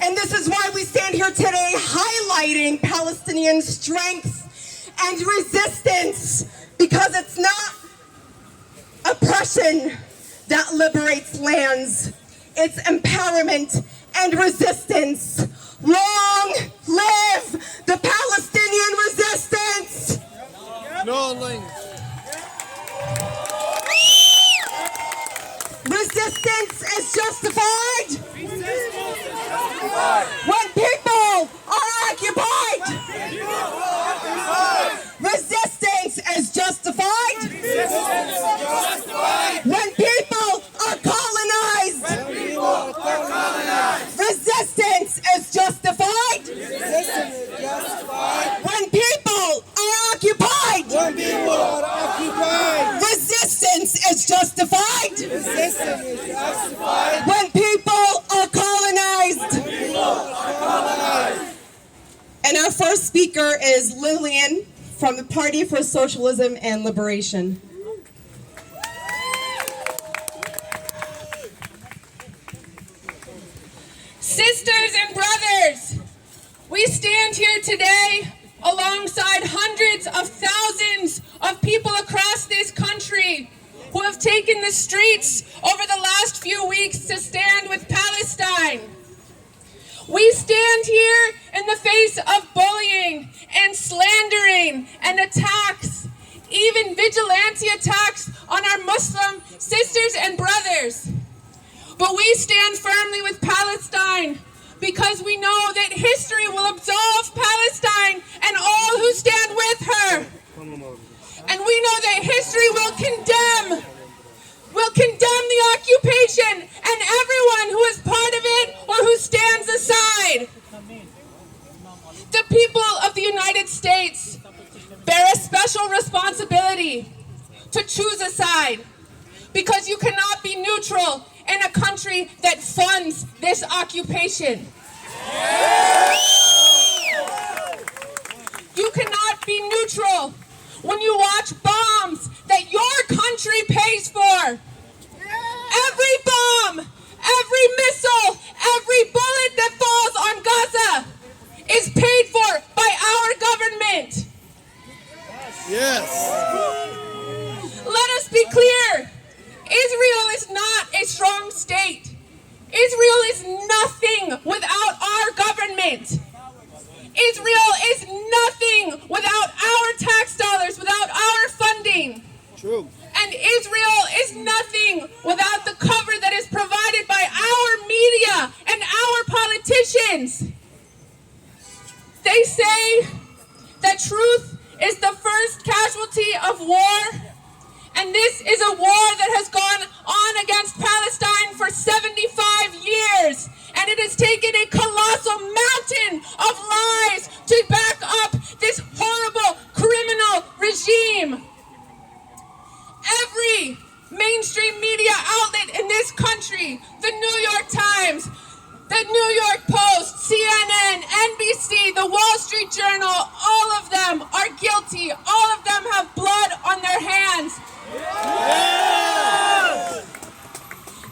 And this is why we stand here today highlighting Palestinian strength and resistance, because it's not oppression that liberates lands. It's empowerment and resistance. Long live the Palestinian resistance! No link. Resistance is justified when people are occupied. Resistance is justified when people are colonized. Resistance is justified when people are occupied. Resistance is justified when people are colonized. And our first speaker is Lillian from the Party for Socialism and Liberation. Sisters and brothers, we stand here today alongside hundreds of thousands of people across this country who have taken the streets over the last few weeks to stand with Palestine. We stand here in the face of bullying and slandering and attacks, even vigilante attacks on our Muslim sisters and brothers. But we stand firmly with Palestine because we know that history will absolve Palestine and all who stand with her. And we know that history will condemn the occupation and everyone who is part of it or who stands aside. The people of the United States bear a special responsibility to choose a side, because you cannot be neutral in a country that funds this occupation. You cannot be neutral when you watch bombs that your country pays for. Every bomb, every missile, every bullet that falls on Gaza is paid for by our government. Yes. Let us be clear. Israel is not a strong state. Israel is nothing without our government. Israel is nothing without our tax dollars, without our funding. True. And Israel is nothing without the cover that is provided by our media and our politicians. They say that truth is the first casualty of war. And this is a war that has gone on against Palestine for 75 years. And it has taken a colossal mountain of lies to back up this horrible criminal regime. Every mainstream media outlet in this country, the New York Times, the New York Post, CNN, NBC, the Wall Street Journal, all of them are guilty. All of them have blood on their hands.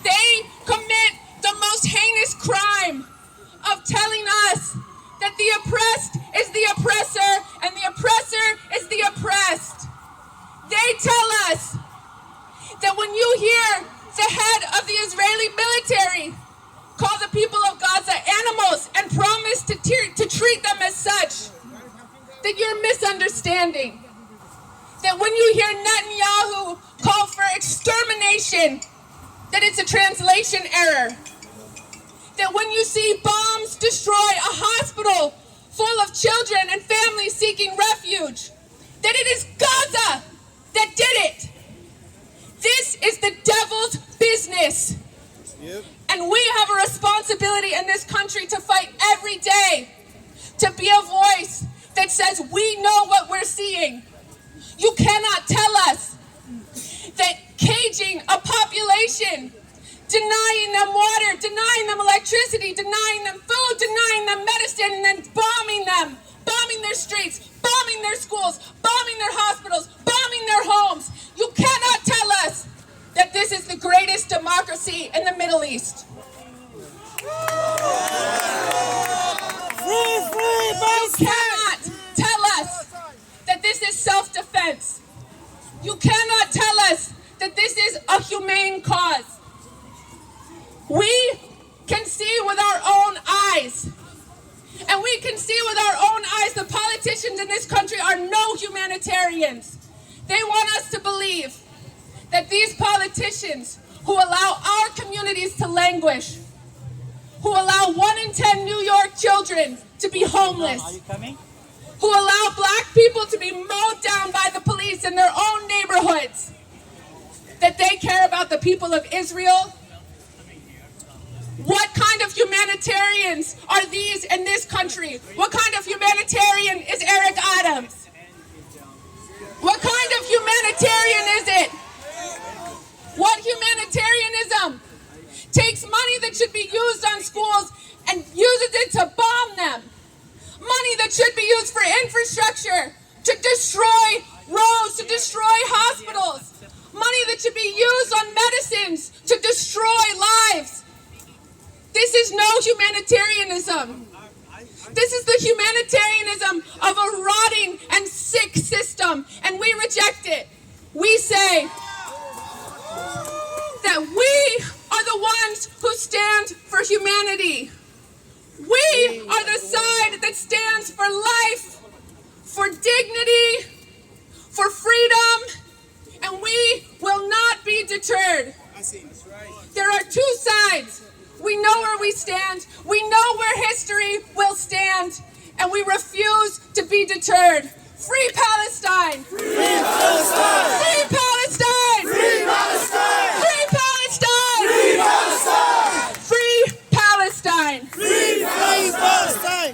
They commit the most heinous crime of telling us that the oppressed is the oppressor and the oppressor is the oppressed. They tell us that when you hear the head of the Israeli military call the people of Gaza animals and promise to treat them as such, that you're misunderstanding. That when you hear Netanyahu call for extermination, that it's a translation error. That when you see bombs destroy a hospital full of children and families seeking refuge, that it is Gaza that did it. This is the devil's business. Yep. And we have a responsibility in this country to fight every day, to be a voice that says we know what we're seeing. You cannot tell us that caging a population, denying them water, denying them electricity, denying them food, denying them medicine, and then bombing them, bombing their streets, bombing their schools, bombing their hospitals, bombing their homes. You cannot tell us that this is the greatest democracy in the Middle East. You cannot tell us that this is a humane cause. We can see with our own eyes, and we can see with our own eyes the politicians in this country are no humanitarians. They want us to believe that these politicians who allow our communities to languish, who allow 1 in 10 New York children to be homeless, who allow black people to be mowed down by the police in their own neighborhoods, that they care about the people of Israel. What kind of humanitarians are these in this country? What kind of humanitarian is Eric Adams? What kind of humanitarian is it? What humanitarianism takes money that should be used on schools and uses it to bomb them? Money that should be used for infrastructure, to destroy roads, to destroy hospitals. Money that should be used on medicines, to destroy lives. This is no humanitarianism. This is the humanitarianism of a rotting and sick system, and we reject it. We say that we are the ones who stand for humanity. We are the side that stands for life, for dignity, for freedom, and we will not be deterred. There are two sides. We know where we stand. We know where history will stand, and we refuse to be deterred. Free Palestine! Free Palestine! Free Palestine! Free Palestine! Free Palestine! Free Palestine! Free Palestine! Free Palestine!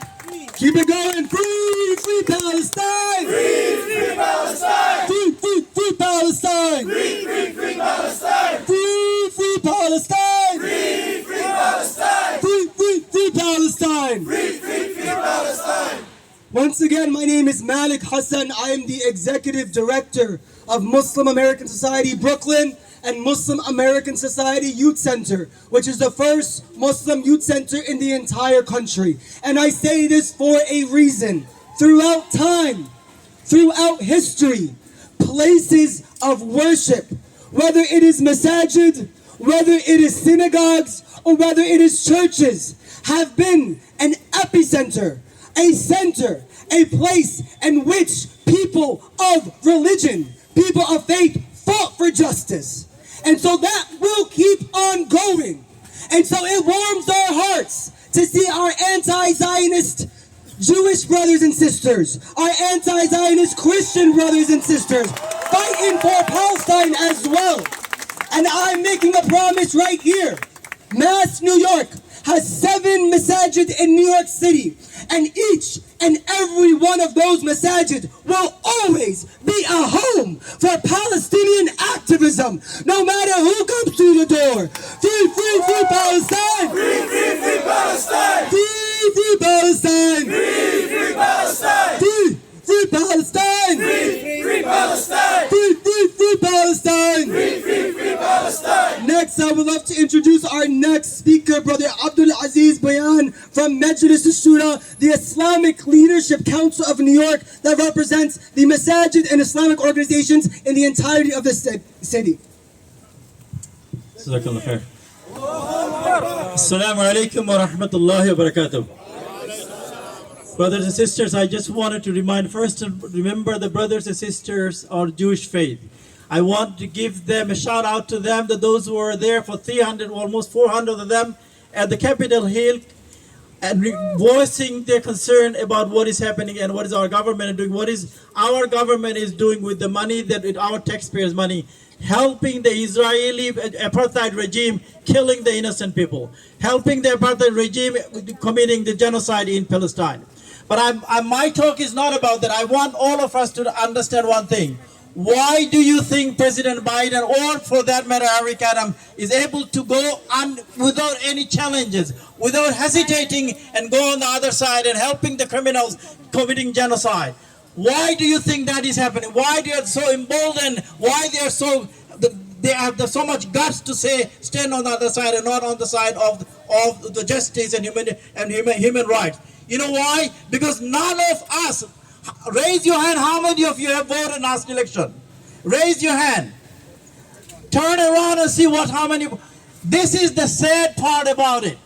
Keep it going. Free Palestine. Free Palestine! Free Palestine. Free Palestine! Free Palestine. Free Palestine! Free Palestine. Free Palestine! Once again, my name is Malik Hassan. I am the Executive Director of Muslim American Society Brooklyn and Muslim American Society Youth Center, which is the first Muslim youth center in the entire country. And I say this for a reason. Throughout time, throughout history, places of worship, whether it is masajid, whether it is synagogues, or whether it is churches, have been an epicenter, a center, a place in which people of religion, people of faith fought for justice. And so that will keep on going. And so it warms our hearts to see our anti-Zionist Jewish brothers and sisters, our anti-Zionist Christian brothers and sisters fighting for Palestine as well. And I'm making a promise right here. Mass New York has 7 masajid in New York City, and each and every one of those masajid will always be a home for Palestinian activism, no matter who comes through the door. Free Palestine! Free Palestine! Free Palestine! Free Palestine! Free Palestine! Free Palestine! Free Palestine! Free Palestine! Next, I would love to introduce our next speaker, Brother Abdul Aziz Bayan from Majlis al-Shura, the Islamic Leadership Council of New York that represents the masajid and Islamic organizations in the entirety of the city. Jazakallah khair. Assalamu alaikum wa rahmatullahi wa barakatuh. Brothers and sisters, I just wanted to remind first to remember the brothers and sisters of Jewish faith. I want to give them a shout out to them, that those who are there for 300, almost 400 of them at the Capitol Hill, and voicing their concern about what is happening and what is our government doing, what is our government is doing with the money, that with our taxpayers' money, helping the Israeli apartheid regime killing the innocent people, helping the apartheid regime committing the genocide in Palestine. But my talk is not about that. I want all of us to understand one thing. Why do you think President Biden, or for that matter Eric Adams, is able to go on without any challenges, without hesitating, and go on the other side and helping the criminals committing genocide? Why do you think that is happening? Why they are so emboldened? Why they are so, they have so much guts to say stand on the other side and not on the side of the justice and human rights? You know why? Because none of us, raise your hand, how many of you have voted in last election? Raise your hand. Turn around and see how many. This is the sad part about it.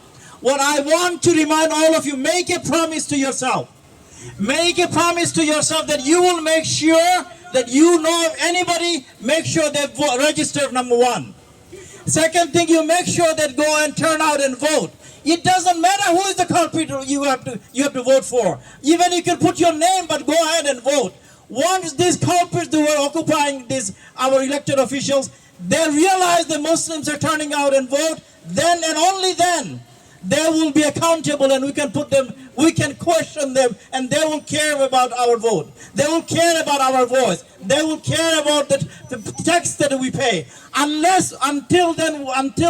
What I want to remind all of you, make a promise to yourself. Make a promise to yourself that you will make sure that you know if anybody, make sure they register, number one. Second thing, you make sure that go and turn out and vote. It doesn't matter who is the culprit you have to vote for. Even you can put your name, but go ahead and vote. Once these culprits who were occupying our elected officials, they realize the Muslims are turning out and vote, then and only then they will be accountable, and we can question them, and they will care about our vote. They will care about our voice. They will care about the tax that we pay. Until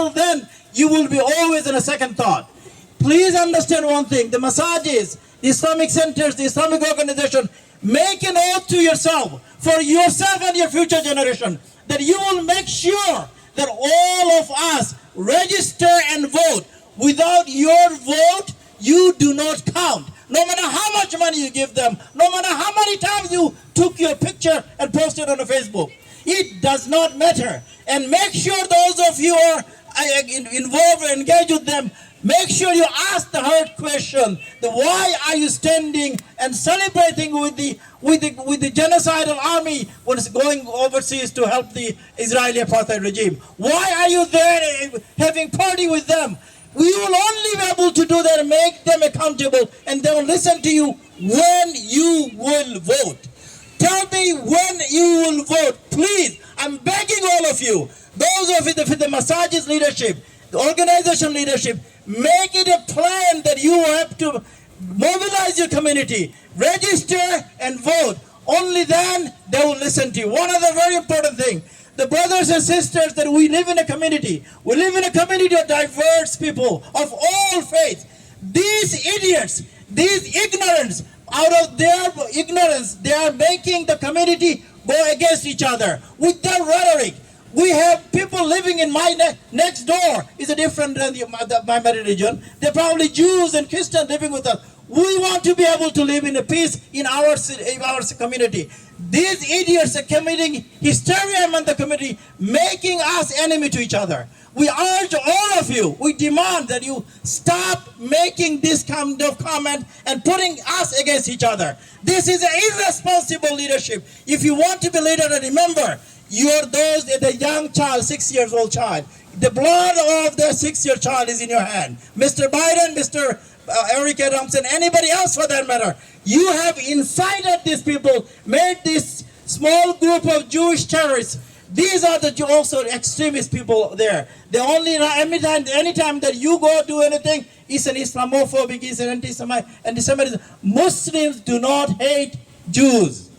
then, you will be always in a second thought. Please understand one thing: the masajis, the Islamic centers, the Islamic organization, make an oath to yourself, for yourself and your future generation, that you will make sure that all of us register and vote. Without your vote, you do not count. No matter how much money you give them, no matter how many times you took your picture and posted on Facebook, it does not matter. And make sure those of you who are involved or engaged with them, make sure you ask the hard question: why are you standing and celebrating with the genocidal army when it's going overseas to help the Israeli apartheid regime? Why are you there having party with them? We will only be able to do that and make them accountable, and they will listen to you when you will vote. Tell me when you will vote. Please, I'm begging all of you, those of the Masajid's leadership, the organization leadership, make it a plan that you have to mobilize your community, register and vote. Only then they will listen to you. One other very important thing: the brothers and sisters, that we live in a community. We live in a community of diverse people of all faiths. These idiots, these ignorants, out of their ignorance, they are making the community go against each other with their rhetoric. We have people living in my next door. Is it different than my religion? They're probably Jews and Christians living with us. We want to be able to live in peace in our community. These idiots are committing hysteria among the community, making us enemy to each other. We urge all of you, we demand that you stop making this kind of comment and putting us against each other. This is an irresponsible leadership. If you want to be leader, remember, you are the young child, 6 years old child. The blood of the 6-year child is in your hand. Mr. Biden, Mr. Eric Adams, and anybody else for that matter, you have incited these people, made this small group of Jewish terrorists. These are also extremist people there. They only, anytime that you go do anything, it's an Islamophobic, it's an anti-Semitism. Muslims do not hate Jews.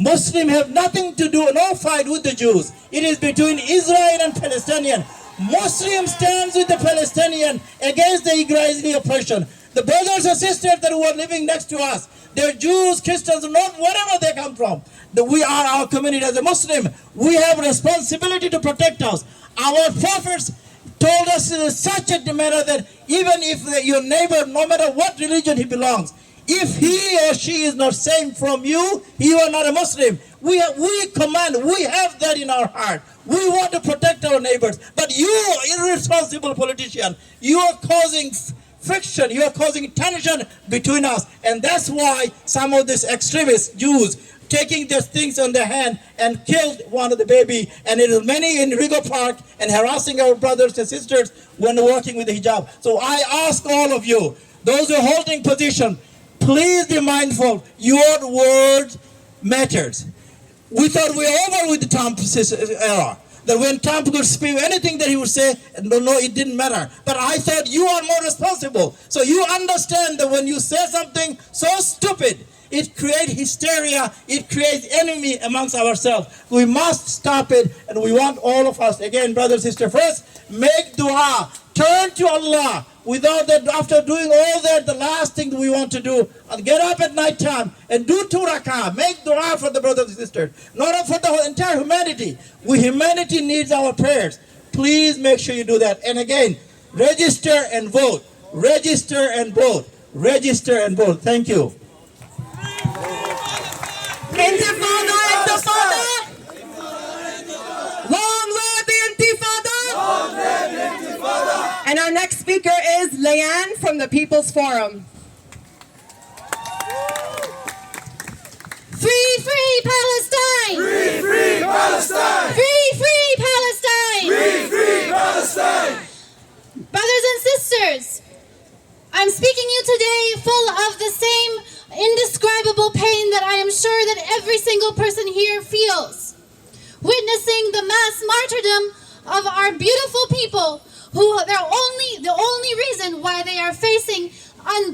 Muslims have nothing to do, no fight with the Jews. It is between Israel and Palestinian. Muslim stands with the Palestinian against the Israeli oppression. The brothers and sisters that were living next to us, they're Jews, Christians, not wherever they come from. We are our community as a Muslim. We have a responsibility to protect us. Our prophets told us in such a manner that even if your neighbor, no matter what religion he belongs, if he or she is not same from you, you are not a Muslim. We command, we have that in our heart. We want to protect our neighbors. But you, irresponsible politician, you are causing friction, you are causing tension between us. And that's why some of these extremist Jews taking these things on their hand and killed one of the baby, and it is many in Rigo Park, and harassing our brothers and sisters when working with the hijab. So I ask all of you, those who are holding position, please be mindful, your word matters. We thought we were over with the Trump era. That when Trump could speak anything that he would say, no, it didn't matter. But I thought you are more responsible. So you understand that when you say something so stupid, it creates hysteria, it creates enemy amongst ourselves. We must stop it, and we want all of us, again, brothers and sisters, first, make dua, turn to Allah. Without that, after doing all that, the last thing we want to do, get up at night time and do 2 rakah. Make dua for the brothers and sisters, not for the entire humanity. Humanity needs our prayers. Please make sure you do that. And again, register and vote. Register and vote. Register and vote. Thank you. Intifada, intifada. speaker is Leanne from the People's Forum. Free, free Palestine! Free, free Palestine! Free, free Palestine! Free, free Palestine! Brothers and sisters, I'm speaking to you today full of the same indescribable pain that I am sure that every single person here feels. Witnessing the mass martyrdom of our beautiful people who the only reason why they are facing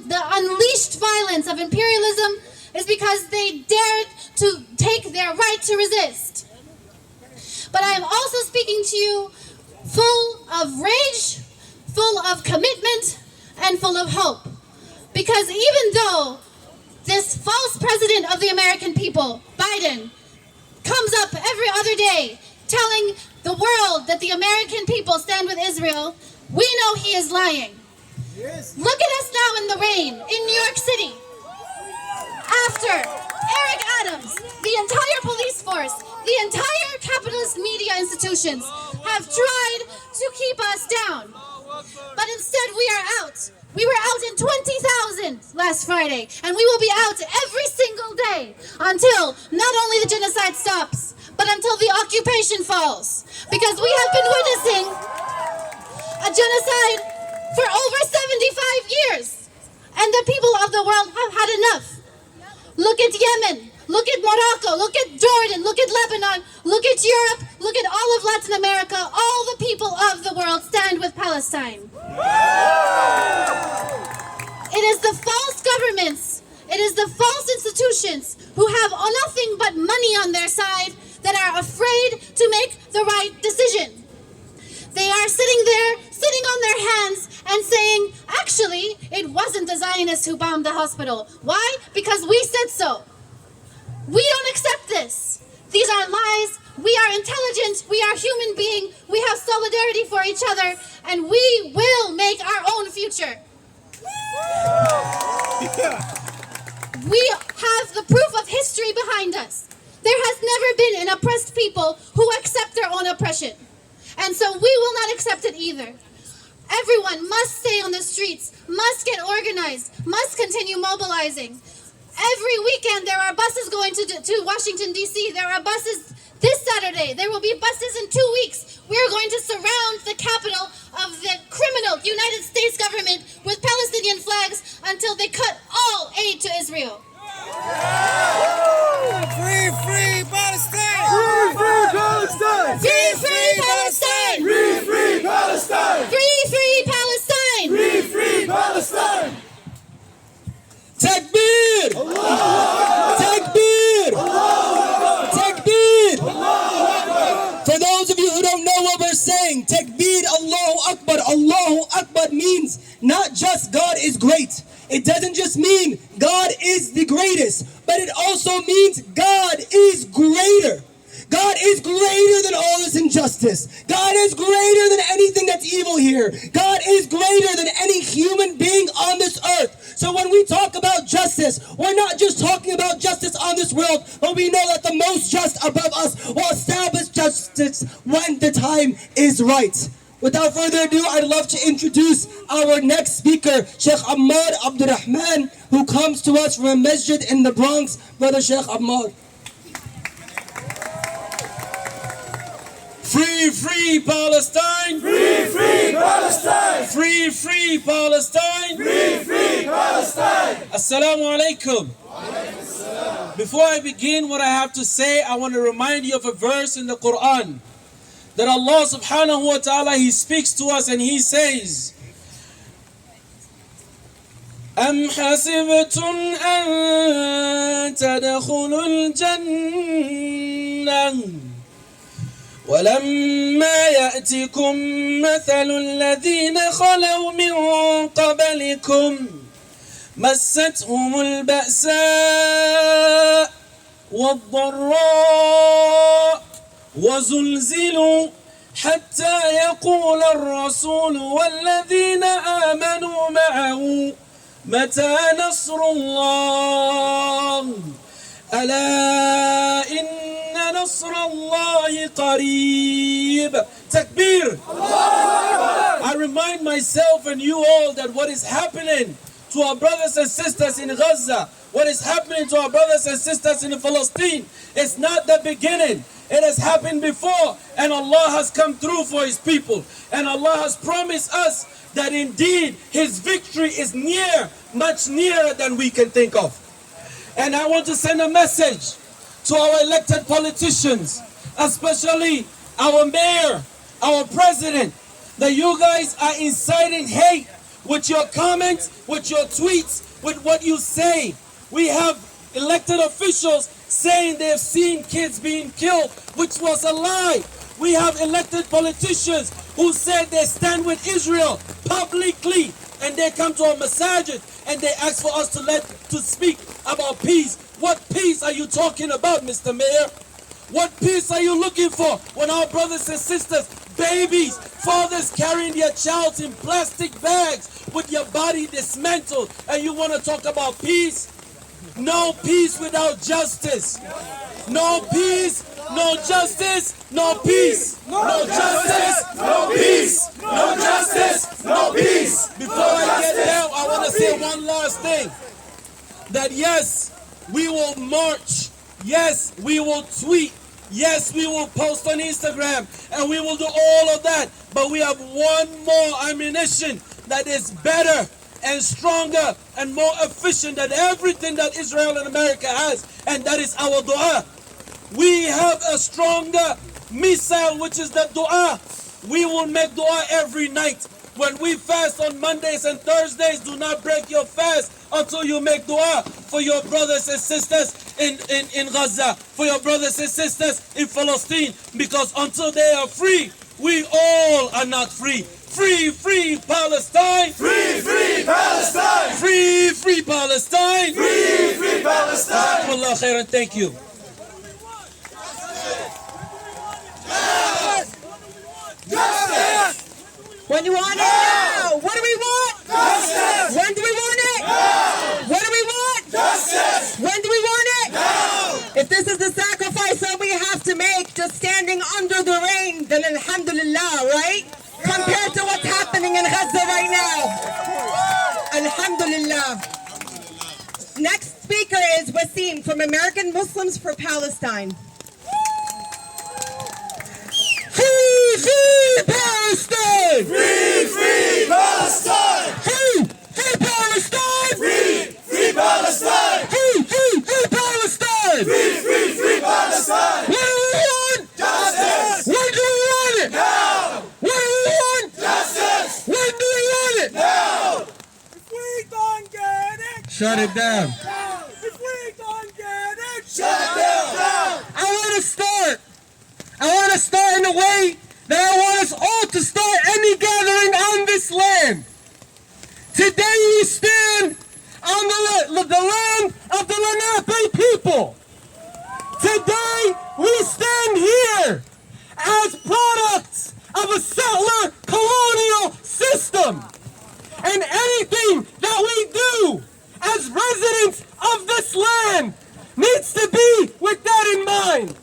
the unleashed violence of imperialism is because they dared to take their right to resist. But I am also speaking to you full of rage, full of commitment, and full of hope. Because even though this false president of the American people, Biden, comes up every other day telling the world that the American people stand with Israel, we know he is lying. Yes. Look at us now in the rain in New York City. After Eric Adams, the entire police force, the entire capitalist media institutions have tried to keep us down. But instead we are out. We were out in 20,000 last Friday, and we will be out every single day until not only the genocide stops, but until the occupation falls. Because we have been witnessing a genocide for over 75 years, and the people of the world have had enough. Look at Yemen, look at Morocco, look at Jordan, look at Lebanon, look at Europe, look at all of Latin America. All the people of the world stand with Palestine. It is the false governments, it is the false institutions who have nothing but money on their side that are afraid to make the right decision. They are sitting there, sitting on their hands and saying, actually, it wasn't the Zionists who bombed the hospital. Why? Because we said so. We don't accept this. These are lies. We are intelligent. We are human beings. We have solidarity for each other, and we will make our own future. We have the proof of history behind us. There has never been an oppressed people who accept their own oppression. And so we will not accept it either. Everyone must stay on the streets, must get organized, must continue mobilizing. Every weekend there are buses going to Washington, D.C. There are buses this Saturday. There will be buses in 2 weeks. We are going to surround the capital of the criminal United States government with Palestinian flags until they cut all aid to Israel. Free, free Palestine! Free, free Palestine! Free, free Palestine! Free, free Palestine! Free, free Palestine! Free, free Palestine! Takbir! Takbir! Takbir! For those of you who don't know what we're saying, Takbir, Allahu Akbar. Allahu Akbar means not just God is great. It doesn't just mean God is the greatest, but it also means God is greater. God is greater than all this injustice. God is greater than anything that's evil here. God is greater than any human being on this earth. So when we talk about justice, we're not just talking about justice on this world, but we know that the most just above us will establish justice when the time is right. Without further ado, I'd love to introduce our next speaker, Sheikh Ammar Abdurrahman, who comes to us from a masjid in the Bronx. Brother Sheikh Ammar. Free, free Palestine! Free, free Palestine! Free, free Palestine! Free, free Palestine! Assalamu alaikum. Before I begin what I have to say, I want to remind you of a verse in the Quran that Allah subhanahu wa ta'ala, He speaks to us and He says, أَمْ حَسِبْتُمْ أَن تَدْخُلُوا الْجَنَّةَ ولما يأتكم مثل الذين خلوا من قبلكم مستهم البأساء والضراء وزلزلوا حتى يقول الرسول والذين آمنوا معه متى نصر الله ألا إن نصر الله قريب. تكبير. I remind myself and you all that what is happening to our brothers and sisters in Gaza, what is happening to our brothers and sisters in Palestine, is not the beginning. It has happened before, and Allah has come through for His people. And Allah has promised us that indeed His victory is near, much nearer than we can think of. And I want to send a message to our elected politicians, especially our mayor, our president, that you guys are inciting hate with your comments, with your tweets, with what you say. We have elected officials saying they've seen kids being killed, which was a lie. We have elected politicians who said they stand with Israel publicly, and they come to our masajid and they ask for us to speak about peace. What peace are you talking about, Mr. Mayor? What peace are you looking for when our brothers and sisters, babies, fathers carrying their child in plastic bags with your body dismantled, and you want to talk about peace? No peace without justice. No peace, no justice, no peace. No justice, no peace. No justice, no peace. Before I get there, I want to say one last thing. That yes, we will march. Yes, we will tweet. Yes, we will post on Instagram. And we will do all of that. But we have one more ammunition that is better and stronger and more efficient than everything that Israel and America has. And that is our dua. We have a stronger missile, which is the dua. We will make dua every night. When we fast on Mondays and Thursdays, do not break your fast until you make dua for your brothers and sisters in Gaza, for your brothers and sisters in Palestine, because until they are free, we all are not free. Free, free Palestine! Free, free Palestine! Free, free Palestine! Free, free Palestine! Wallah khairan, thank you. When do we want it? Now. What do we want? Justice! When do we want it? Now. What do we want? Justice! When do we want it? Now. If this is the sacrifice that we have to make just standing under the rain, then alhamdulillah, right? Compared to what's happening in Gaza right now. Alhamdulillah. Next speaker is Wasim from American Muslims for Palestine. Free, free Palestine! Free, free Palestine! Free, free Palestine! Free, free Palestine! Free, free, free Palestine! Free, free, free Palestine! What do we want? Justice! When do we want it? Now! What do we want? Justice! When do we want it? Now! If we don't get it, Shut it down. if we don't get it, Shut it down! I want to start in a way that I want us all to start any gathering on this land. Today we stand on the land of the Lenape people. Today we stand here as products of a settler colonial system. And anything that we do as residents of this land needs to be with that in mind.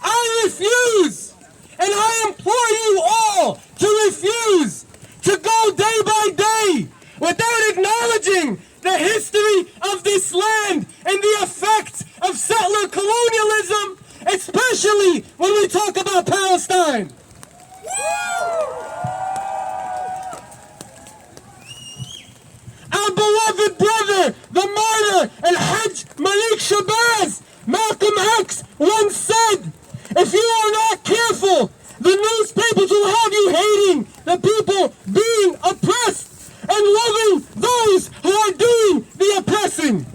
I refuse, and I implore you all to refuse to go day by day without acknowledging the history of this land and the effects of settler colonialism, especially when we talk about Palestine. Our beloved brother, the martyr, and Hajj Malik Shabazz, Malcolm X, once said, if you are not careful, the newspapers will have you hating the people being oppressed and loving those who are doing the oppressing.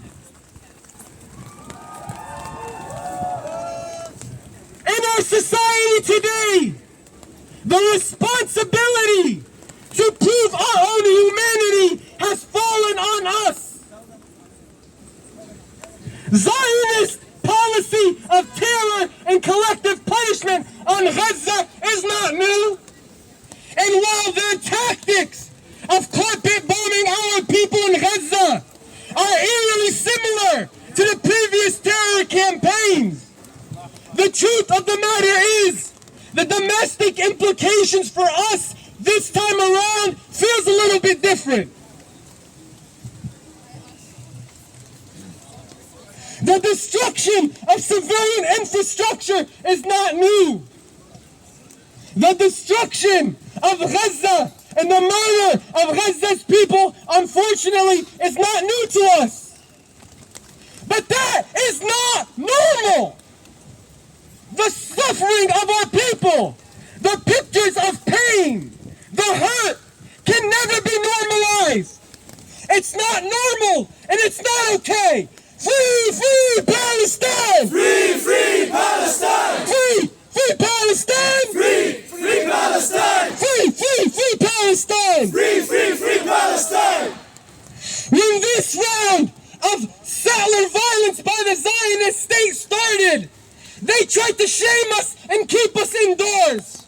In our society today, the responsibility to prove our own humanity has fallen on us. Zionist policy of terror and collective punishment on Gaza is not new. And while their tactics of carpet bombing our people in Gaza are eerily similar to the previous terror campaigns, the truth of the matter is the domestic implications for us this time around feels a little bit different. The destruction of civilian infrastructure is not new. The destruction of Gaza and the murder of Gaza's people, unfortunately, is not new to us. But that is not normal. The suffering of our people, the pictures of pain, the hurt, can never be normalized. It's not normal and it's not okay. Free, free Palestine! Free, free Palestine! Free, free Palestine! Free, free Palestine! Free, free, free Palestine! Free, free, free Palestine! When this round of settler violence by the Zionist state started, they tried to shame us and keep us indoors.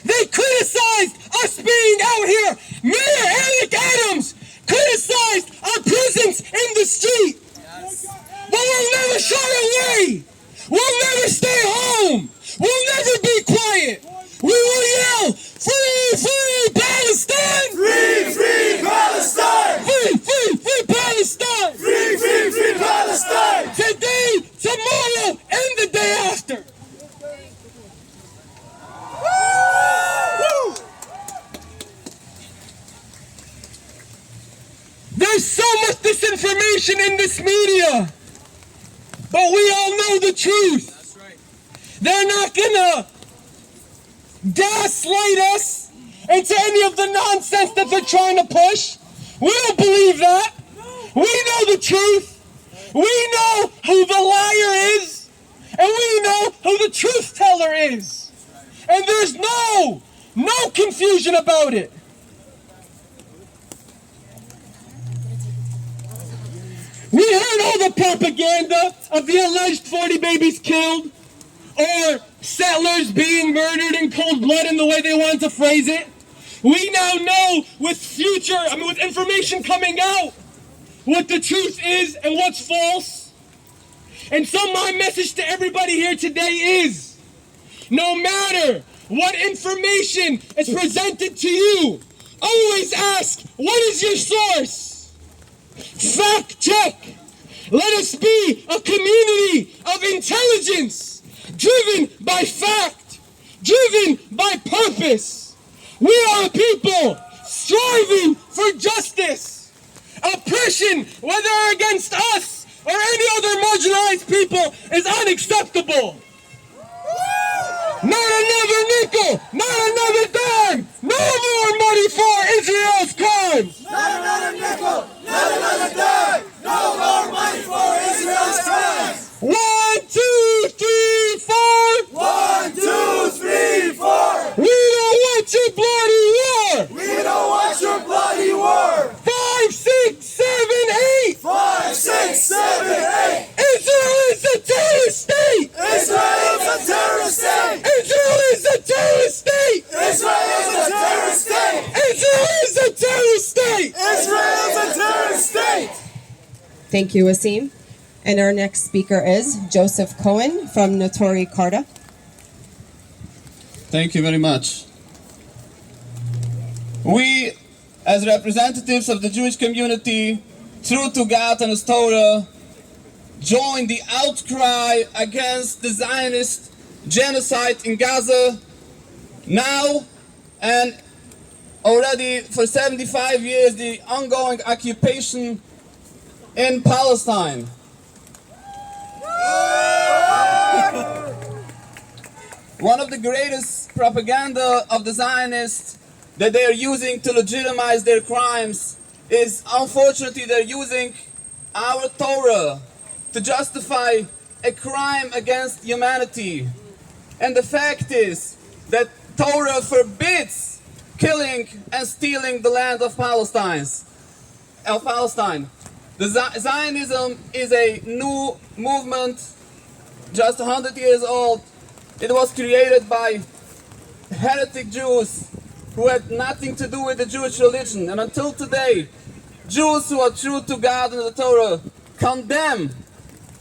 They criticized us being out here. Mayor Eric Adams criticized our presence in the street. But we'll never shy away. We'll never stay home. We'll never be quiet. We will yell, free, free Palestine! Free, free Palestine! Free, free, free Palestine! Free, free, free Palestine! Today, tomorrow, and the day after. There's so much disinformation in this media. But we all know the truth. That's right. They're not gonna gaslight us into any of the nonsense that they're trying to push. We don't believe that. We know the truth. We know who the liar is. And we know who the truth teller is. And there's no confusion about it. We heard all the propaganda of the alleged 40 babies killed, or settlers being murdered in cold blood in the way they wanted to phrase it. We now know with information coming out, what the truth is and what's false. And so my message to everybody here today is, no matter what information is presented to you, always ask, what is your source? Fact check. Let us be a community of intelligence, driven by fact, driven by purpose. We are a people striving for justice. Oppression, whether against us or any other marginalized people, is unacceptable. Not another nickel, not another dime, no more money for Israel's crimes. Not another nickel, not another dime, no more money for Israel's crimes. 1, 2, 3, 4. 1, 2, 3, 4. We don't want your bloody war. We don't want your bloody war. 5, 6, 7, 8. 5, 6, 7, 8. Israel is a terrorist state. Israel is a terrorist state. Israel is a terrorist state. Israel is a terrorist state. Israel is a terrorist state. Israel is a terrorist state. Thank you, Wasim. And our next speaker is Joseph Cohen from Notori Karta. Thank you very much. We, as representatives of the Jewish community, true to God and His Torah, join the outcry against the Zionist genocide in Gaza now and already for 75 years the ongoing occupation in Palestine. One of the greatest propaganda of the Zionists that they are using to legitimize their crimes is, unfortunately, they're using our Torah to justify a crime against humanity. And the fact is that Torah forbids killing and stealing the land of Palestine. Zionism is a new movement, just 100 years old. It was created by heretic Jews who had nothing to do with the Jewish religion. And until today, Jews who are true to God and the Torah condemn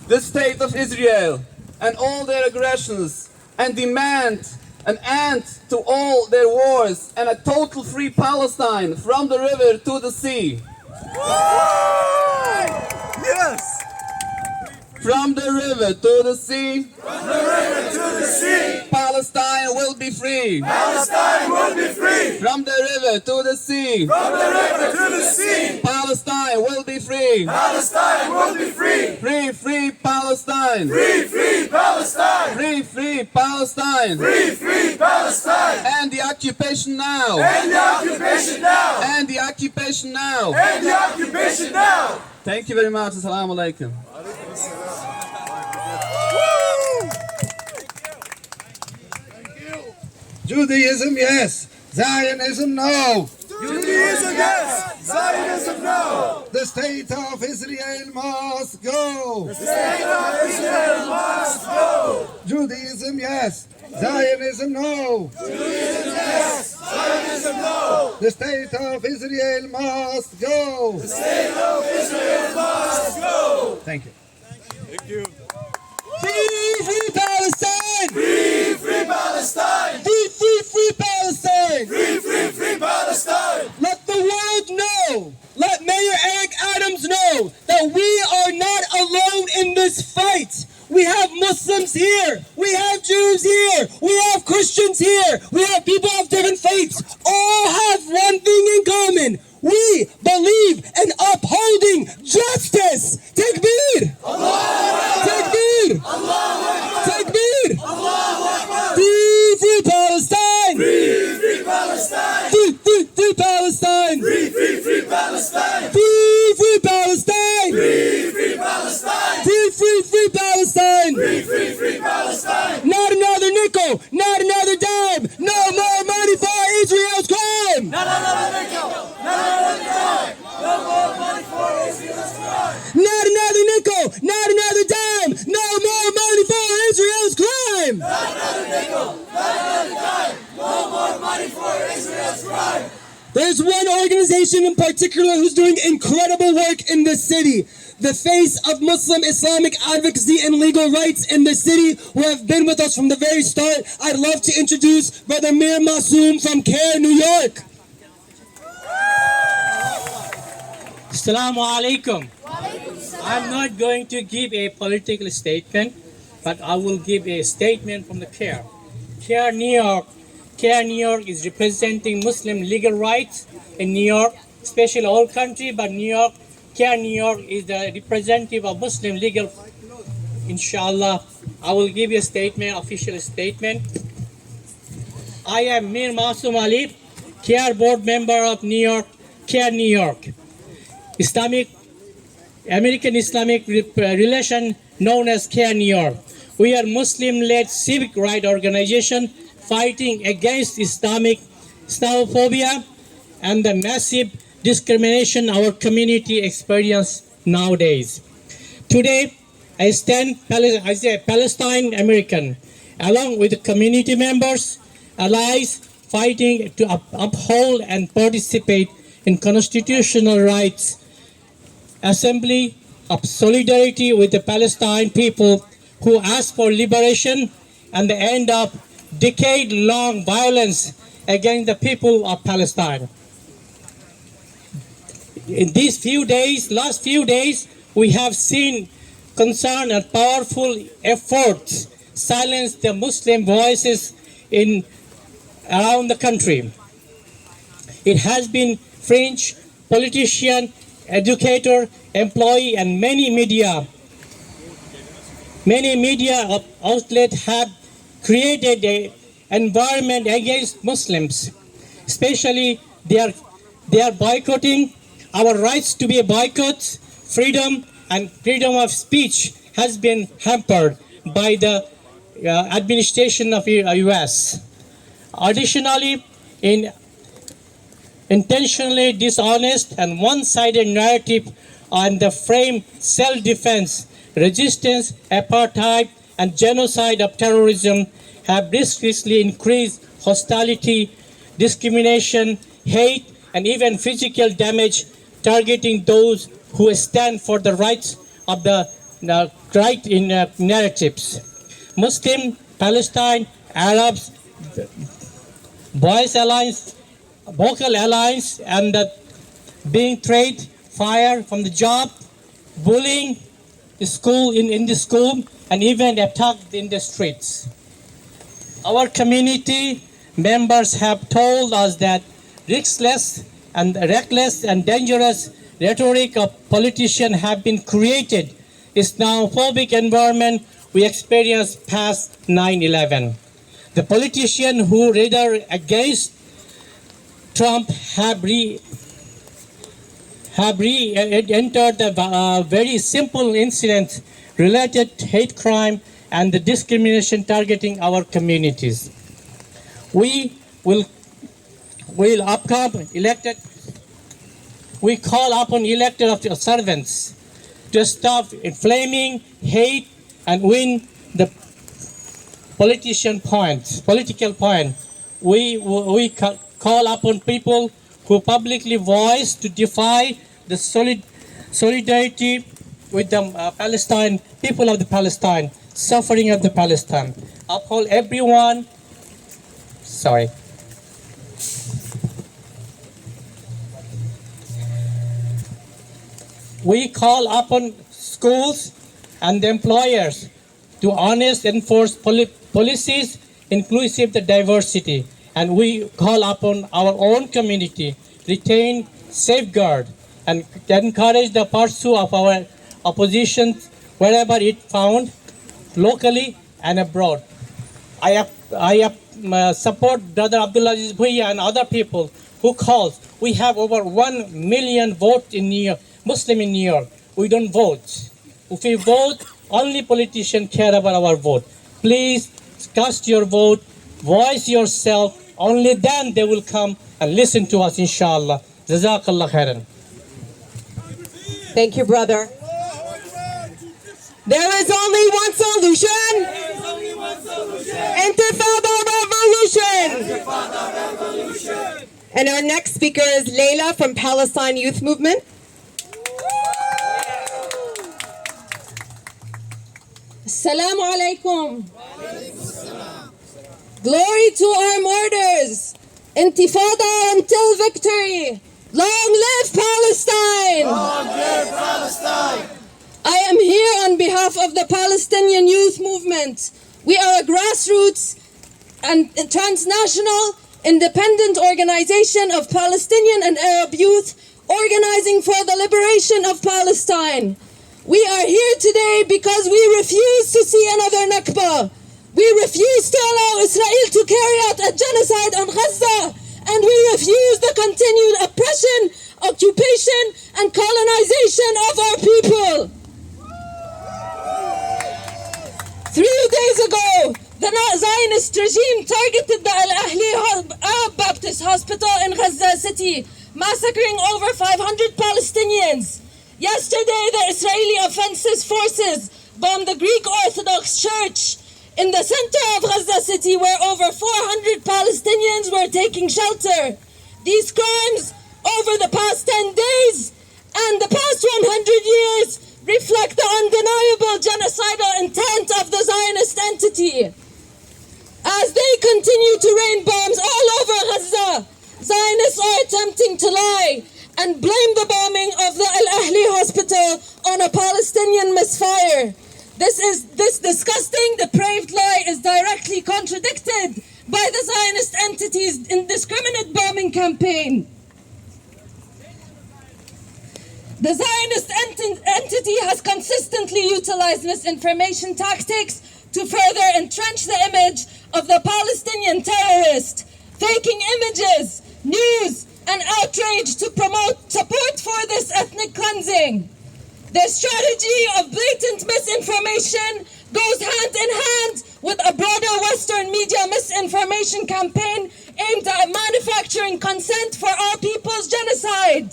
the state of Israel and all their aggressions and demand an end to all their wars, and a total free Palestine from the river to the sea. Yes! From the river to the sea, From the river to the sea, Palestine will be free. Palestine will be free. From the river to the sea, From the river to the sea, Palestine will be free. Palestine will be free. Free, free Palestine. Free, free Palestine. Free, free Palestine. Free, free Palestine. End the occupation now. End the occupation now. End the occupation now. End the occupation now. Thank you very much. Assalamu alaikum. Judaism, yes. Zionism, no. Judaism, yes. Zionism, no. The state of Israel must go. The state of Israel must go. Judaism, yes. Zionism, no. Judaism, yes. Zionism, no. The state of Israel must go. The state of Israel must go. Thank you. Free, free Palestine! Free, free Palestine. Free, free, free Palestine! Free, free, free Palestine. Let the world know, let Mayor Eric Adams know that we are not alone in this fight. We have Muslims here, we have Jews here, we have Christians here, we have people of different faiths. All have one thing in common. We believe in upholding justice. Takbir! Takbir! Takbir! Free, free Palestine! Free, free Palestine. Free, free, free Palestine! Free, free, free Palestine. Free, free Palestine! Free, free Palestine. Free, free, free Palestine! Free, free, free Palestine. Not another nickel, not another dime, no more money for Israel's crime! Not another nickel. Not another dime. No more money for Israel's crime. Not another nickel, not another dime, no more money for Israel's crime! Not another nickel. Not another dime. No more money for Israel's crime. There's one organization in particular who's doing incredible work in this city. The face of Muslim Islamic advocacy and legal rights in the city, who have been with us from the very start. I'd love to introduce Brother Mir Masoom from CARE, New York. Assalamu alaikum. I'm not going to give a political statement, but I will give a statement from the CARE. CARE New York. CARE New York is representing Muslim legal rights in New York, especially all country, but New York. CARE New York is the representative of Muslim legal. Inshallah, I will give you a statement, official statement. I am Mir Masoom Ali, CARE board member of New York, CARE New York. American Islamic relation known as CARE New York. We are Muslim-led civic right organization fighting against Islamophobia and the massive discrimination our community experience nowadays. Today, I stand as a Palestine American, along with community members, allies, fighting to uphold and participate in constitutional rights, assembly of solidarity with the Palestine people who ask for liberation and the end of decade-long violence against the people of Palestine. In these last few days, we have seen concern and powerful efforts silence the Muslim voices around the country. It has been fringe, politician, educator, employee, and many media outlets have created an environment against Muslims. Especially, they are boycotting our rights to be a boycott, freedom of speech has been hampered by the administration of U.S. Additionally, in intentionally dishonest and one-sided narrative on the frame self-defense, resistance, apartheid, and genocide of terrorism have ridiculously increased hostility, discrimination, hate, and even physical damage, targeting those who stand for the rights of the right in narratives. Muslim, Palestine, Arabs, Boys Alliance, Vocal Alliance, and being threatened, fire from the job, bullying school in the school, and even attacked in the streets. Our community members have told us that reckless and dangerous rhetoric of politicians have been created. Islamophobic environment we experienced past 9/11. The politicians who rather against Trump have entered the very simple incident related hate crime and the discrimination targeting our communities. We call upon elected servants to stop inflaming hate and win the political point. We call upon people who publicly voice to defy the solidarity with the people of the Palestine, suffering of the Palestine. Uphold everyone. Sorry. We call upon schools and employers to honest enforce policies inclusive the diversity, and we call upon our own community retain, safeguard, and encourage the pursuit of our opposition wherever it found, locally and abroad. I support Brother Abdulaziz Bhuiya and other people who calls. We have over 1 million votes in New York, Muslim in New York. We don't vote. If we vote, only politicians care about our vote. Please cast your vote, voice yourself. Only then they will come and listen to us, inshallah. Jazakallah khairan. Thank you, brother. There is only one solution. Intifada revolution. And our next speaker is Layla from Palestine Youth Movement. Assalamu alaikum. Glory to our martyrs. Intifada until victory. Long live Palestine. Long live Palestine. I am here on behalf of the Palestinian Youth Movement. We are a grassroots and transnational independent organization of Palestinian and Arab youth organizing for the liberation of Palestine. We are here today because we refuse to see another Nakba. We refuse to allow Israel to carry out a genocide on Gaza, and we refuse the continued oppression, occupation, and colonization of our people. 3 days ago, the Zionist regime targeted the Al-Ahli Arab Baptist Hospital in Gaza City, massacring over 500 Palestinians. Yesterday, the Israeli offensive forces bombed the Greek Orthodox Church in the center of Gaza City, where over 400 Palestinians were taking shelter. These crimes over the past 10 days and the past 100 years reflect the undeniable genocidal intent of the Zionist entity. As they continue to rain bombs all over Gaza, Zionists are attempting to lie and blame the bombing of the Al-Ahli hospital on a Palestinian misfire. This disgusting, depraved lie is directly contradicted by the Zionist entity's indiscriminate bombing campaign. The Zionist entity has consistently utilized misinformation tactics to further entrench the image of the Palestinian terrorist, faking images, news, and outrage to promote support for this ethnic cleansing. Their strategy of blatant misinformation goes hand in hand with a broader Western media misinformation campaign aimed at manufacturing consent for our people's genocide.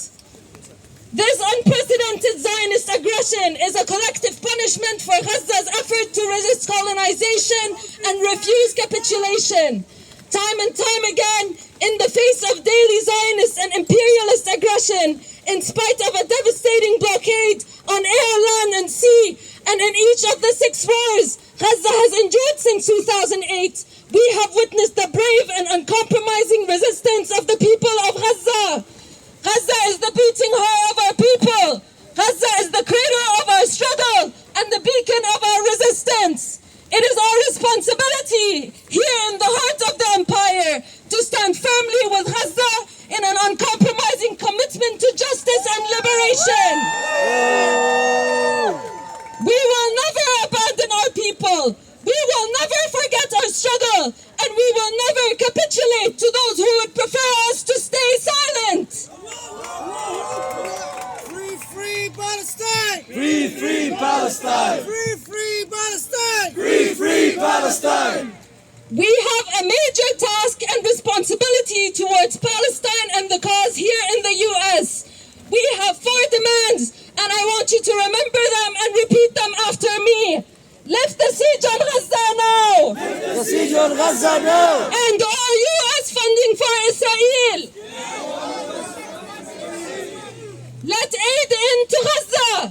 This unprecedented Zionist aggression is a collective punishment for Gaza's effort to resist colonization and refuse capitulation. Time and time again, in the face of daily Zionist and imperialist aggression, in spite of a devastating blockade on air, land, and sea, and in each of the 6 wars Gaza has endured since 2008, we have witnessed the We will never abandon our people. We will never forget our struggle. And we will never capitulate to those who would prefer us to stay silent. Free, free Palestine! Free, free Palestine! Free, free Palestine! Free, free Palestine! We have a major task and responsibility towards Palestine and the cause here in the U.S. We have 4 demands, and I want you to remember them and repeat them after me. Lift the siege on Gaza now! The siege on Gaza now! And all U.S. funding for Israel! Let aid into Gaza!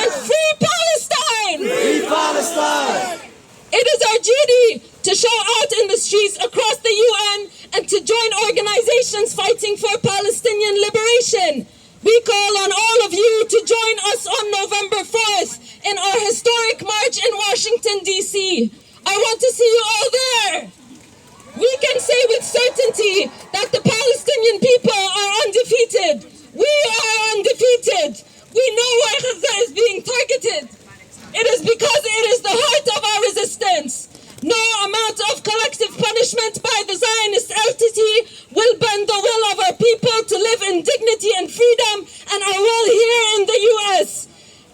And free Palestine! Free Palestine! It is our duty to show out in the streets across the UN and to join organizations fighting for Palestinian liberation. We call on all of you to join us on November 4th in our historic march in Washington, D.C. I want to see you all there. We can say with certainty that the Palestinian people are undefeated. We are undefeated. We know why Gaza is being targeted. It is because it is the heart of our resistance. No amount of collective punishment by the Zionist entity will bend the will of our people to live in dignity and freedom and our will here in the U.S.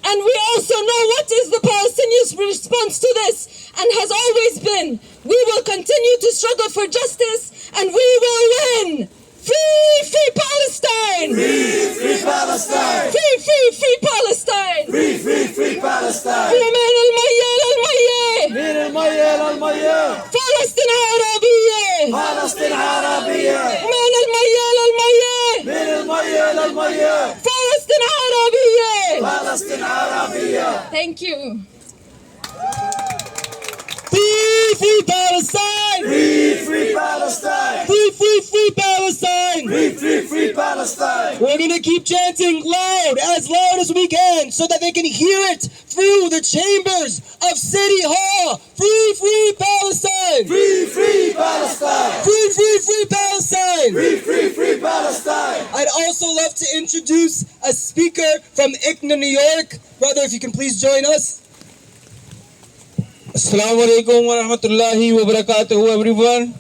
And we also know what is the Palestinians' response to this and has always been. We will continue to struggle for justice and we will win. Free, free Palestine! Free, free Palestine! Free, free, free Palestine! Free, free, free Palestine! من المية للمية! من المية للمية! فلسطين عربية! فلسطين عربية! من المية للمية! من المية للمية! فلسطين عربية! فلسطين عربية! Thank you. Free, free Palestine! Free, free Palestine! Free, free, free Palestine! Free, free, free Palestine! We're going to keep chanting loud as we can, so that they can hear it through the chambers of City Hall. Free, free Palestine! Free, free Palestine! Free, free, free Palestine! Free, free, free Palestine! I'd also love to introduce a speaker from ICNA, New York. Brother, if you can please join us. Assalamu alaikum wa rahmatullahi wa barakatuhu, everyone.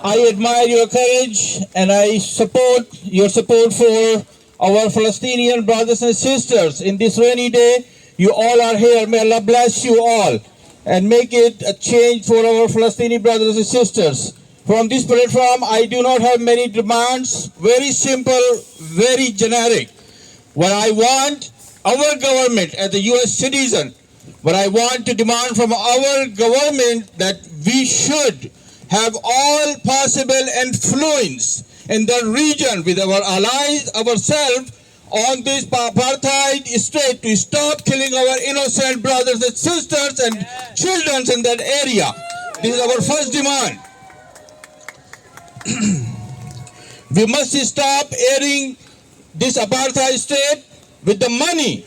I admire your courage and I support your support for our Palestinian brothers and sisters. In this rainy day, you all are here. May Allah bless you all and make it a change for our Palestinian brothers and sisters. From this platform, I do not have many demands. Very simple, very generic. What I want, our government as a U.S. citizen, but I want to demand from our government that we should have all possible influence in the region with our allies, ourselves, on this apartheid state to stop killing our innocent brothers and sisters and children in that area. This is our first demand. We must stop airing this apartheid state with the money.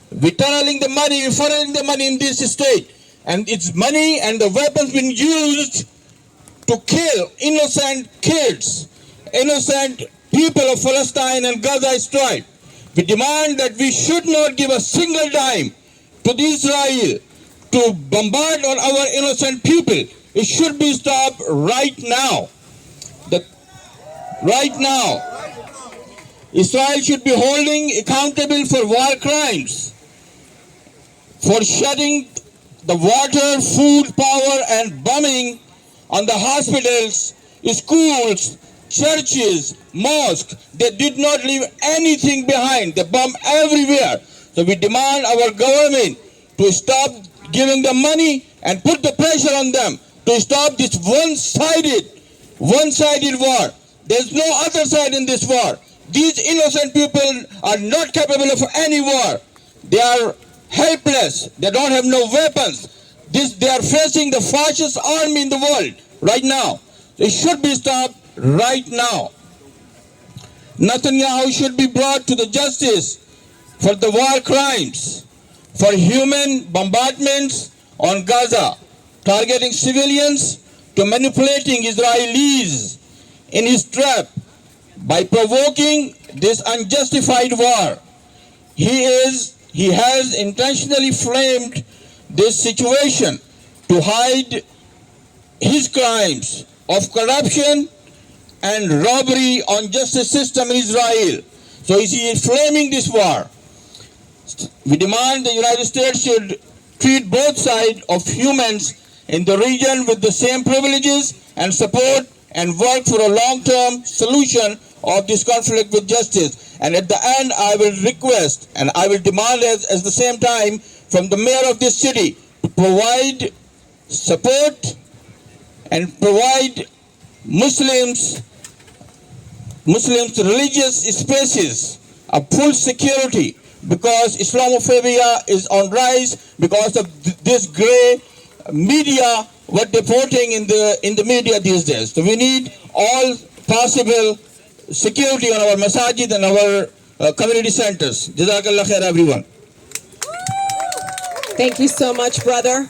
We're funneling the money in this state. And it's money and the weapons being used to kill innocent kids, innocent people of Palestine and Gaza Strip. We demand that we should not give a single dime to Israel to bombard on our innocent people. It should be stopped right now. Right now. Israel should be holding accountable for war crimes, for shutting the water, food, power, and bombing on the hospitals, schools, churches, mosques. They did not leave anything behind. They bombed everywhere. So we demand our government to stop giving them money and put the pressure on them to stop this one-sided war. There's no other side in this war. These innocent people are not capable of any war. They are helpless. They don't have no weapons. They are facing the fascist army in the world right now. It should be stopped right now. Netanyahu should be brought to the justice for the war crimes, for human bombardments on Gaza, targeting civilians, to manipulating Israelis in his trap by provoking this unjustified war. He has intentionally framed this situation to hide his crimes of corruption and robbery on justice system in Israel. So he is framing this war. We demand the United States should treat both sides of humans in the region with the same privileges and support and work for a long-term solution of this conflict with justice. And at the end, I will request and I will demand at the same time from the mayor of this city to provide support and provide Muslims religious spaces of full security, because Islamophobia is on rise because of this gray media, what they're portraying in the media these days. So we need all possible security on our masajid and our community centers. Jazakallah khair, everyone. Thank you so much, brother.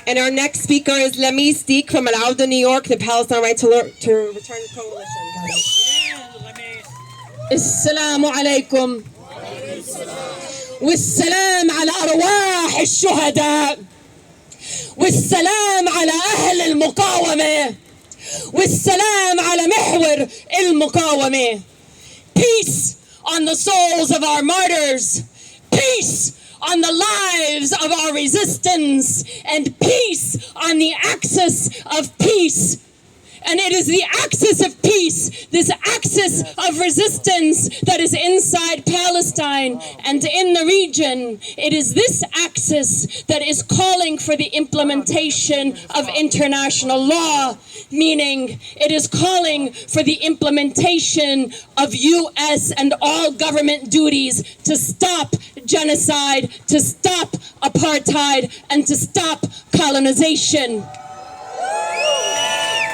And our next speaker is Lamy Steek from Al Auda, New York, the Palestine Right to Return Coalition. Assalamu alaikum. والسلام على أرواح الشهداء والسلام على أهل المقاومة والسلام على محور المقاومة. Peace on the souls of our martyrs, peace on the lives of our resistance, and peace on the axis of peace. And it is the axis of peace, this axis of resistance that is inside Palestine and in the region. It is this axis that is calling for the implementation of international law, meaning it is calling for the implementation of U.S. and all government duties to stop genocide, to stop apartheid, and to stop colonization.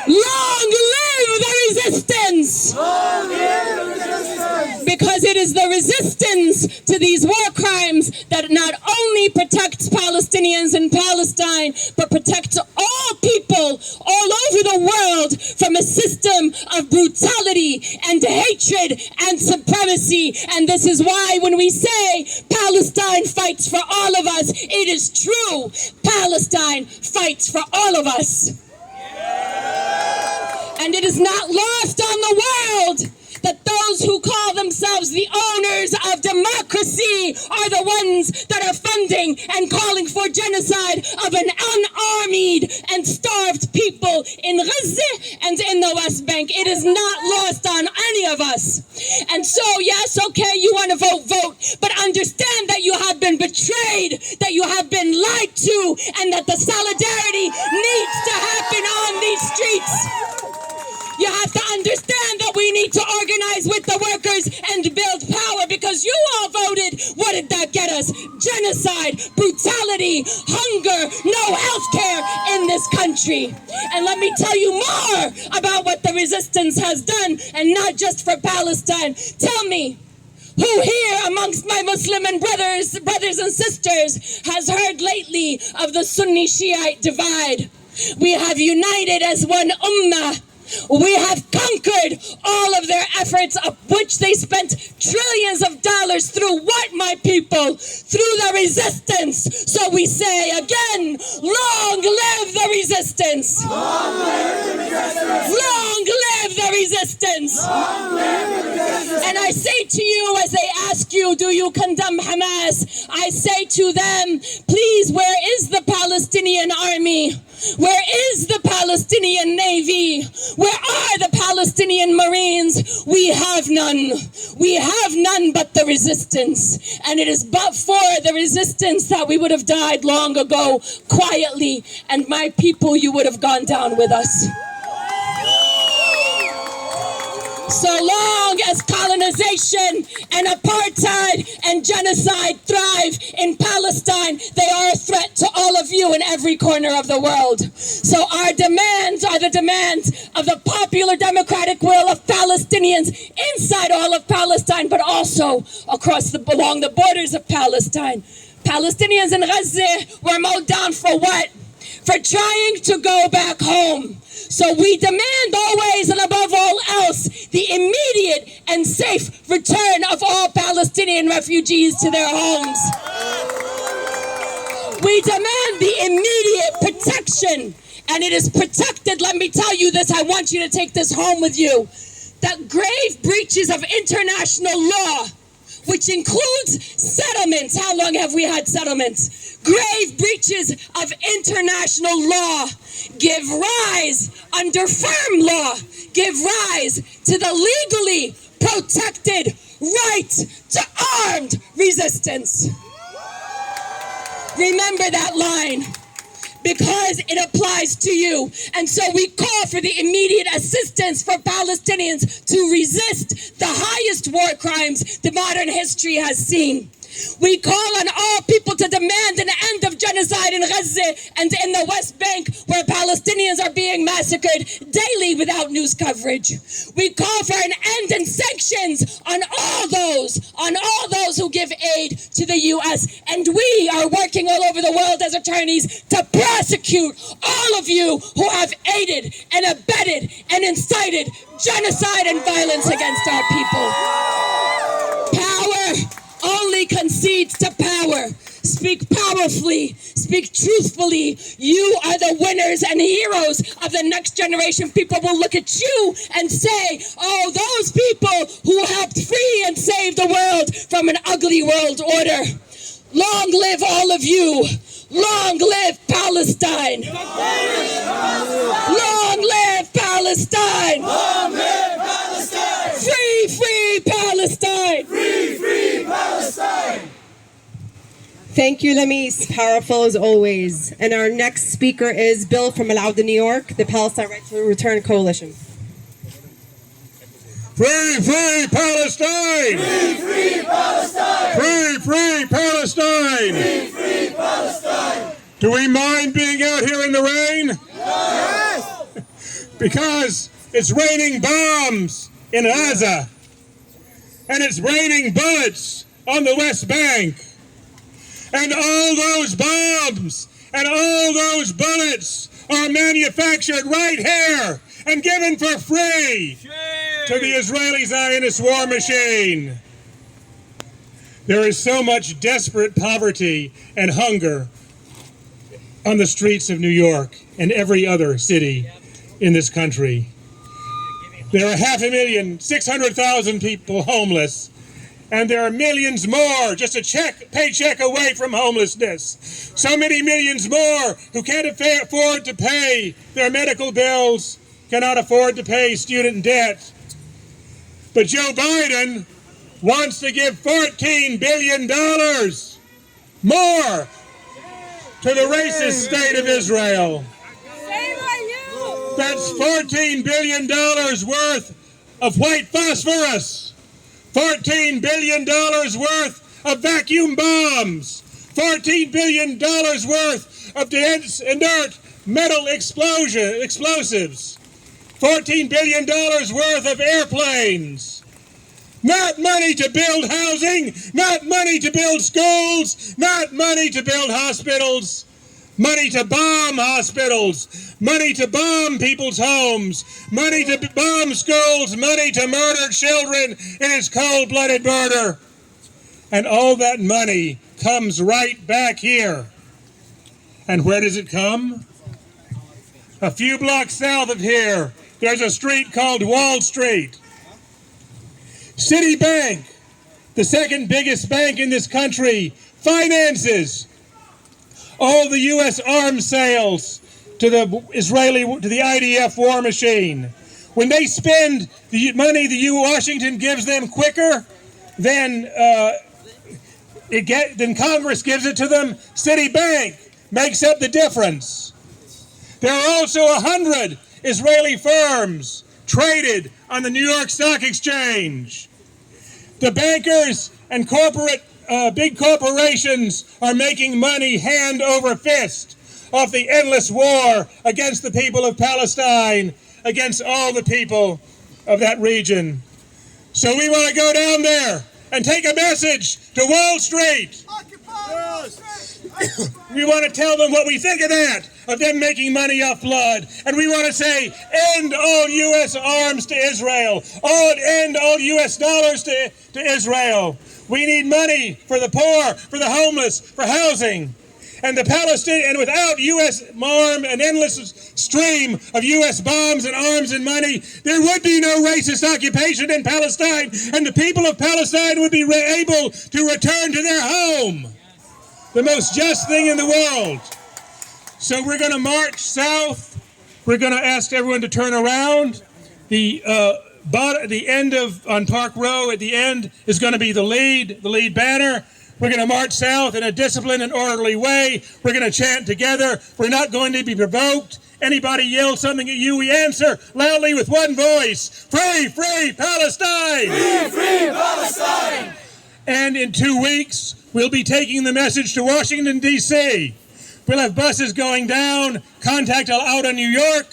Long live the resistance! Long live the resistance! Because it is the resistance to these war crimes that not only protects Palestinians in Palestine, but protects all people all over the world from a system of brutality and hatred and supremacy. And this is why when we say Palestine fights for all of us, it is true. Palestine fights for all of us. And it is not lost on the world that those who call themselves the owners of democracy are the ones that are funding and calling for genocide of an unarmed and starved people in Gaza and in the West Bank. It is not lost on any of us. And so, yes, okay, you want to vote, but understand that you have been betrayed, that you have been lied to, and that the solidarity needs to happen on these streets. You have to understand that we need to organize with the workers and build power, because you all voted. What did that get us? Genocide, brutality, hunger, no health care in this country. And let me tell you more about what the resistance has done, and not just for Palestine. Tell me, who here amongst my Muslim and brothers and sisters has heard lately of the Sunni Shiite divide? We have united as one ummah. We have conquered all of their efforts, of which they spent trillions of dollars through what, my people? Through the resistance. So we say again, long live the resistance. Long live the resistance. Long live the resistance. Long live the resistance. And I say to you, as they ask you, do you condemn Hamas? I say to them, please, where is the Palestinian army? Where is the Palestinian Navy? Where are the Palestinian Marines? We have none. We have none but the resistance. And it is but for the resistance that we would have died long ago, quietly. And my people, you would have gone down with us. So long as colonization and apartheid and genocide thrive in Palestine, they are a threat to all of you in every corner of the world. So our demands are the demands of the popular democratic will of Palestinians inside all of Palestine, but also along the borders of Palestine. Palestinians in Gaza were mowed down for what? For trying to go back home. So we demand always and above all else the immediate and safe return of all Palestinian refugees to their homes. We demand the immediate protection, and it is protected, let me tell you this, I want you to take this home with you, that grave breaches of international law, which includes settlements. How long have we had settlements? Grave breaches of international law give rise, under firm law, give rise to the legally protected right to armed resistance. Remember that line, because it applies to you. And so we call for the immediate assistance for Palestinians to resist the highest war crimes that modern history has seen. We call on all people to demand an end of genocide in Gaza and in the West Bank, where Palestinians are being massacred daily without news coverage. We call for an end and sanctions on all those who give aid to the U.S. And we are working all over the world as attorneys to prosecute all of you who have aided and abetted and incited genocide and violence against our people. Power only concedes to power. Speak powerfully, speak truthfully. You are the winners and heroes of the next generation. People will look at you and say, oh, those people who helped free and save the world from an ugly world order. Long live all of you. Long live Palestine. Long live Palestine. Long live Palestine. Free, free Palestine. Free, free Palestine. Thank you, Lamis. Powerful as always. And our next speaker is Bill from Al-Auda, New York, the Palestine Right to Return Coalition. Free, free Palestine! Free, free Palestine! Free, free Palestine! Free, free Palestine! Do we mind being out here in the rain? Yes! Because it's raining bombs in Gaza. And it's raining bullets on the West Bank. And all those bombs and all those bullets are manufactured right here and given for free to the Israeli Zionist war machine. There is so much desperate poverty and hunger on the streets of New York and every other city in this country. There are 500,600,000 people homeless, and there are millions more just a paycheck away from homelessness. So many millions more who can't afford to pay their medical bills, cannot afford to pay student debt. But Joe Biden wants to give $14 billion more to the racist state of Israel. That's $14 billion worth of white phosphorus. $14 billion worth of vacuum bombs. $14 billion worth of dense, inert metal explosives. $14 billion worth of airplanes. Not money to build housing, not money to build schools, not money to build hospitals. Money to bomb hospitals, money to bomb people's homes, money to bomb schools, money to murder children in its cold-blooded murder. And all that money comes right back here. And where does it come? A few blocks south of here, there's a street called Wall Street. Citibank, the second biggest bank in this country, finances all the U.S. arms sales to the IDF war machine. When they spend the money Washington gives them quicker than Congress gives it to them, Citibank makes up the difference. There are also 100 Israeli firms traded on the New York Stock Exchange. The bankers and big corporations are making money hand over fist off the endless war against the people of Palestine, against all the people of that region. So we want to go down there and take a message to Wall Street. We want to tell them what we think of that, of them making money off blood. And we want to say, end all U.S. arms to Israel. End all U.S. dollars to Israel. We need money for the poor, for the homeless, for housing. And the Palestinian, and without U.S. arm, an endless stream of U.S. bombs and arms and money, there would be no racist occupation in Palestine, and the people of Palestine would be able to return to their home. The most just thing in the world. So we're going to march south. We're going to ask everyone to turn around. The end on Park Row at the end is going to be the lead banner. We're going to march south in a disciplined and orderly way. We're going to chant together. We're not going to be provoked. Anybody yells something at you, we answer loudly with one voice. Free, free Palestine! Free, free Palestine! And in 2 weeks, we'll be taking the message to Washington, D.C. We'll have buses going down. Contact Alauda, New York,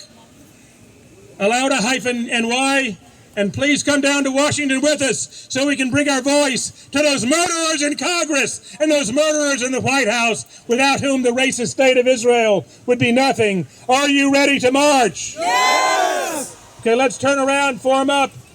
Alauda-NY, and please come down to Washington with us so we can bring our voice to those murderers in Congress and those murderers in the White House, without whom the racist state of Israel would be nothing. Are you ready to march? Yes! Okay, let's turn around, form up.